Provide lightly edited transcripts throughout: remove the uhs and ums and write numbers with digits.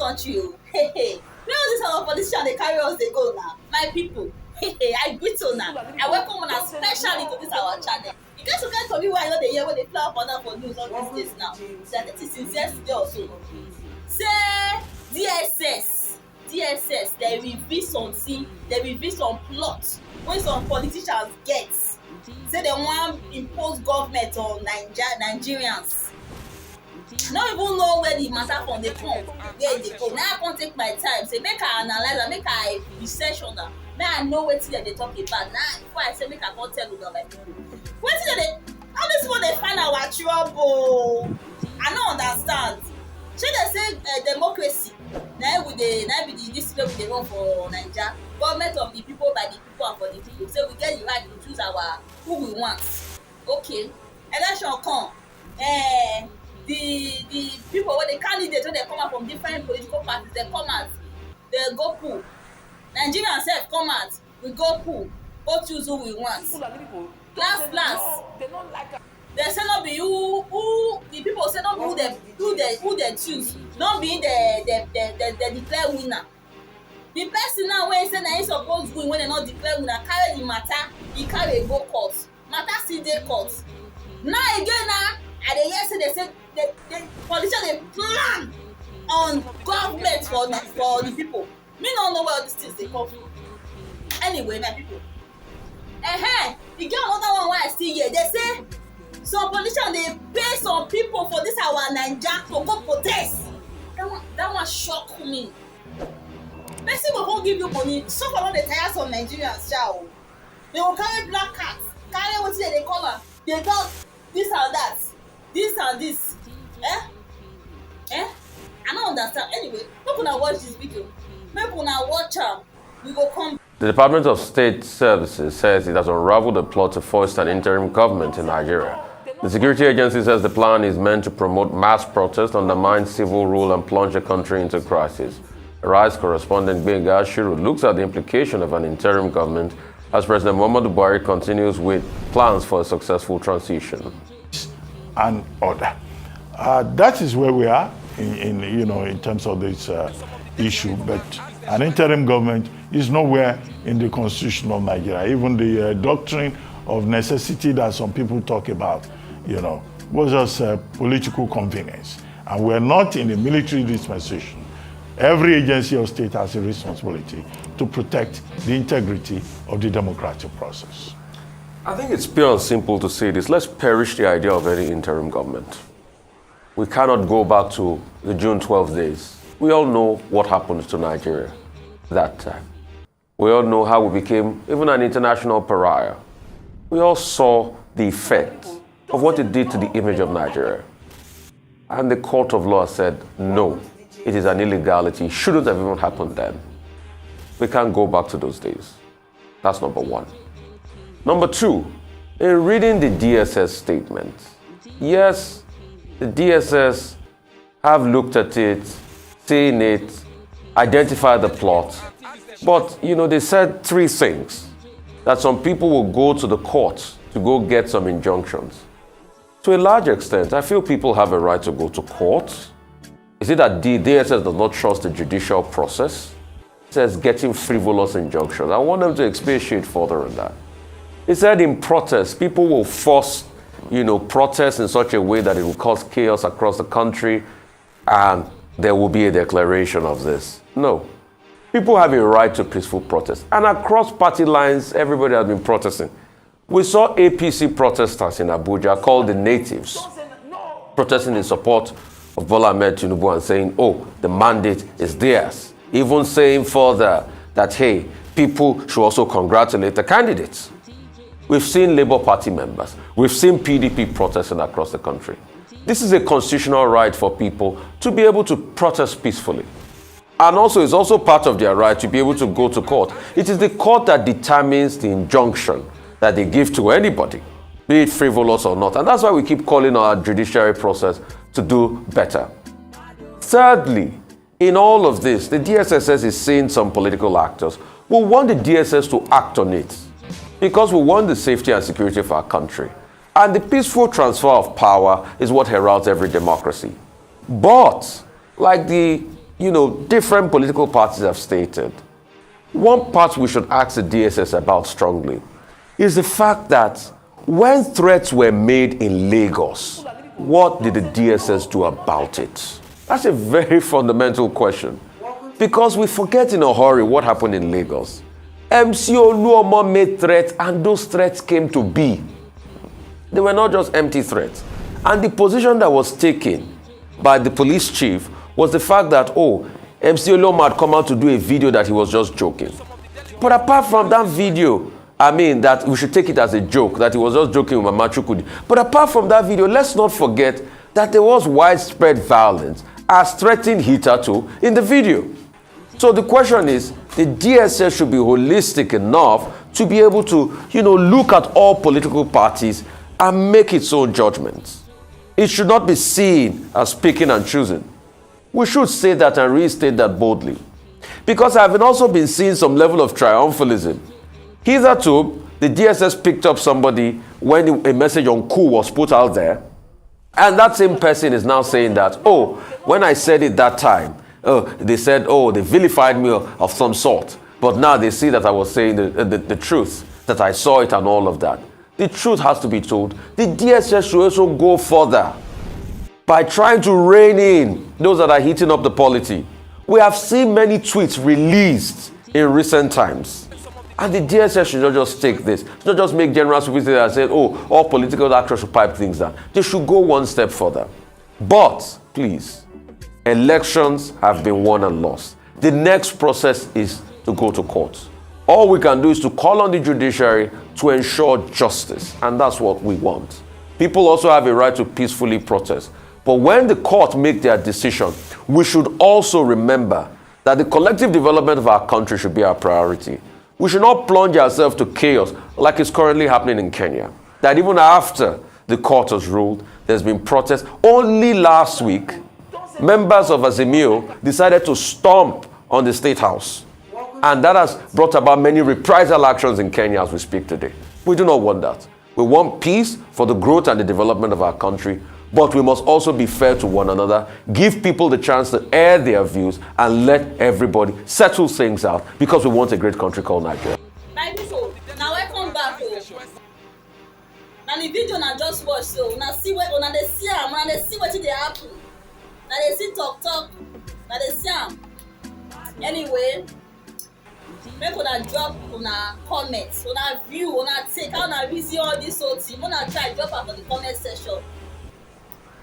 country. Hey, hey. Where all this our politicians they carry us, they go now. My people, hey, hey, I greet you now. I welcome you especially to this our channel. You get to get to me why I know they hear when they play up on for news all these days now. That it is since yesterday also. Say DSS, they reveal something, they reveal some plots when some politicians get. Say they want impose government on Nigerians. No even know where the matter from dey come, where e dey go. Now I come take my time say make I analyse am, make I research on am, make I know wetin dem dey talk about. Now before I say make I come tell una my people. Wetin dem dey, all dis people dey find our trouble. I no understand. Shey dey say democracy na be the dis way we dey run for Naija. Government of the people, by the people and for the people. Say we get the right to choose our who we want. Okay, election come. The people wey the candidates wey dey come out from different political parties, dey come out, dey go pool. Nigerians sef come out, we go pool, go choose who we want. Last dey say no be who the people say no be who dem choose, no be dem declare winner. The person now wey say na him suppose win when dem no declare winner carry the matter, he carry go court. Matter still dey court. Now again I dey hear say they say the politicians dey plan on government for the people. Me no know where all these things dey come from. Anyway, my people, e get another one wey I still hear. They say some politicians dey pay some people for this our Naija to go protest. That one shock me. Person go come give you money, suffer don dey tire some Nigerians sha o. They go carry black cat, carry wetin dem dey call am, dey talk this and that, this and this. I no understand. Anyway, make una watch this video. Make una watch am. We go come. The Department of State Services says it has unraveled a plot to foist an interim government in Nigeria. The security agency says the plan is meant to promote mass protest, undermine civil rule, and plunge the country into crisis. Rise correspondent Benga Ashiru looks at the implication of an interim government as President Muhammadu Buhari continues with plans for a successful transition. And order. That is where we are in terms of this issue. But an interim government is nowhere in the constitution of Nigeria. Even the doctrine of necessity that some people talk about, was just political convenience. And we're not in a military dispensation. Every agency of state has a responsibility to protect the integrity of the democratic process. I think it's pure and simple to say this. Let's perish the idea of any interim government. We cannot go back to the June 12 days. We all know what happened to Nigeria that time. We all know how we became even an international pariah. We all saw the effect of what it did to the image of Nigeria. And the court of law said, no, it is an illegality. It shouldn't have even happened then. We can't go back to those days. That's number one. Number two, in reading the DSS statement, yes, the DSS have looked at it, seen it, identified the plot, but they said three things. That some people will go to the courts to go get some injunctions. To a large extent, I feel people have a right to go to court. Is it that the DSS does not trust the judicial process? It says getting frivolous injunctions. I want them to expatiate further on that. It said in protest, people will force, protest in such a way that it will cause chaos across the country and there will be a declaration of this. No. People have a right to peaceful protest. And across party lines, everybody has been protesting. We saw APC protesters in Abuja called the Natives, protesting in support of Bola Ahmed Tinubu and saying, oh, the mandate is theirs. Even saying further that, hey, people should also congratulate the candidates. We've seen Labour Party members. We've seen PDP protesting across the country. This is a constitutional right for people to be able to protest peacefully. And also, it's also part of their right to be able to go to court. It is the court that determines the injunction that they give to anybody, be it frivolous or not. And that's why we keep calling our judiciary process to do better. Thirdly, in all of this, the DSS is seeing some political actors. We want the DSS to act on it because we want the safety and security of our country. And the peaceful transfer of power is what heralds every democracy. But, like the different political parties have stated. One part we should ask the DSS about strongly is the fact that when threats were made in Lagos, what did the DSS do about it? That's a very fundamental question. Because we forget in a hurry what happened in Lagos. MC Oluomo made threats and those threats came to be. They were not just empty threats. And the position that was taken by the police chief was the fact that, MC Oluomo had come out to do a video that he was just joking. But apart from that video, that we should take it as a joke, that he was just joking with Mama Chukwudi. But apart from that video, let's not forget that there was widespread violence as threatened hitherto in the video. So the question is, the DSS should be holistic enough to be able to, look at all political parties and make its own judgments. It should not be seen as picking and choosing. We should say that and restate that boldly. Because I've also been seeing some level of triumphalism. Hitherto, the DSS picked up somebody when a message on coup was put out there, and that same person is now saying that, when I said it that time, they said, they vilified me of some sort. But now they see that I was saying the truth, that I saw it and all of that. The truth has to be told. The DSS should also go further by trying to rein in those that are heating up the polity. We have seen many tweets released in recent times. And the DSS should not just take this. Should not just make general stupidity and say, all political actors should pipe things down. They should go one step further. But, please, elections have been won and lost. The next process is to go to court. All we can do is to call on the judiciary to ensure justice. And that's what we want. People also have a right to peacefully protest. But when the court make their decision, we should also remember that the collective development of our country should be our priority. We should not plunge ourselves to chaos like it's currently happening in Kenya. That even after the court has ruled, there's been protests. Only last week, members of Azimio decided to stomp on the State House. And that has brought about many reprisal actions in Kenya as we speak today. We do not want that. We want peace for the growth and the development of our country. But we must also be fair to one another, give people the chance to air their views, and let everybody settle things out because we want a great country called Nigeria. My people, now welcome back. Now the video na just watch, so now see what they see am, now they see what they happen. Now they see talk, now they see am. Anyway, make una drop una comments, una view, una take, how una reason all this whole thing. Una try drop am for the comment section.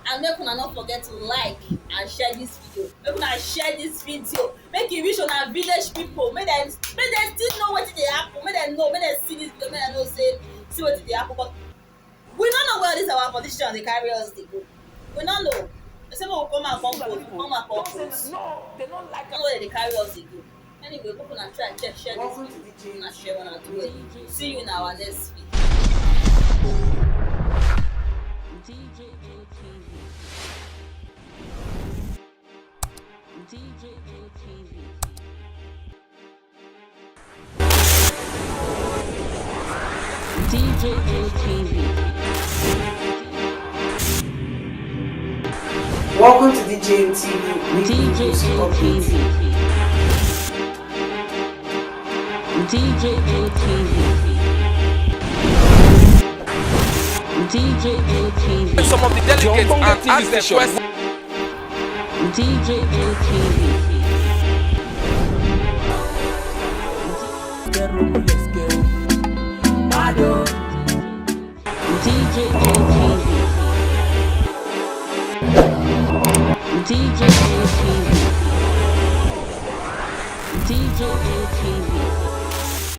And make una not forget to like and share this video. Make una share this video. Make it reach una village people. Make them still know what they happen. Make them know. Make them see this video. Make them know see what they happen. But we don't know where this our politicians they carry us they go. We don't know. They say we will come and come vote. No, they don't like. Know where they carry us they go. Anyway, people una try and share this video. Una share one and do it. See you in our next video. Welcome to DJTV. DJTV. DJTV. Some of the delegates and ask their questions. DJTV. DJTV.